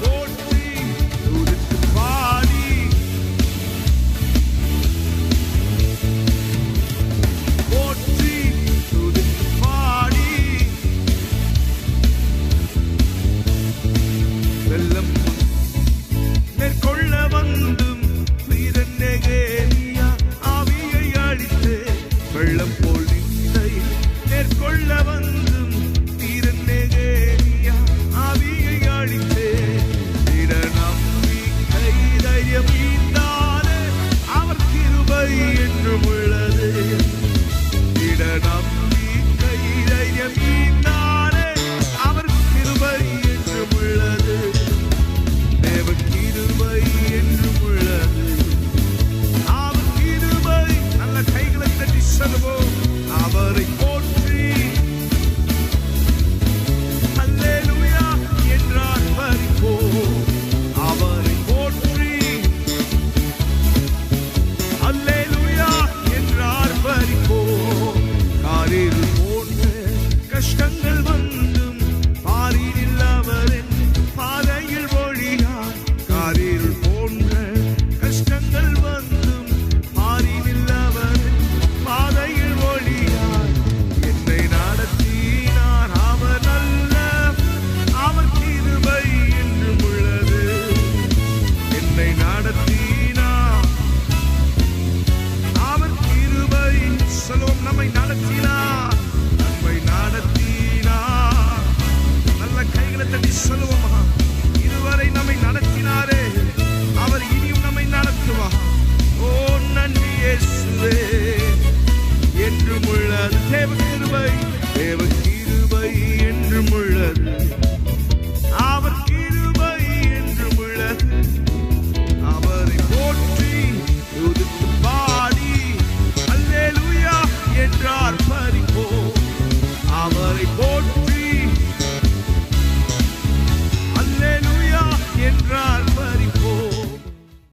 போற்றி துதித்து பாடி போற்றி துதித்து பாடி வெள்ளம் மேற்கொள்ள வந்தும் வீரன் நெகேமியா ஆவியை அழித்து வெள்ளம் போல் நிந்தை மேற்கொள்ள வந்தும் வீரன் நெகேமியா ஆவியை அழித்து திட நம்பிக்கை தைரியம் ஈந்தாலே அவர் கிருபை என்றும் உள்ளது. திட நம்பிக்கை தைரியம் ஈந்தாலே அவர் கிருபை என்றும் உள்ளது. தேவ கிருபை என்றும் உள்ளது. அவர் கிருபை. நல்ல கைகளை தட்டி சொல்லுவோம். அவரை போற்றி அல்லேலூயா என்றார் பறிப்போம். அவரை போற்றி அல்லேலூயா என்றார் பறிப்போம். காரில் போன்ற கஷ்டங்கள் வந்தும் பாரினில் அவரின் பாதையில் ஒழியார். காரில் போன்ற கஷ்டங்கள் வந்தும் பாரினில் அவரின் பாதையில் ஒழியார். என்னை நடத்தினார் அவர் நல்ல அவர் கிருபை என்றும் உள்ளது. என்னை நடத்தினார் அவர் கிருபை. சொல்லுவோம். நம்மை நடத்தினார் நம்மை நடத்தினார். நல்ல கைகளை தட்டி சொல்லுவோமா. இதுவரை நம்மை நடத்தினாரே அவர் இனியும் நம்மை நடத்துவார். ஓ நன்றி இயேசுவே என்றும் உள்ளது. தேவ கிருபை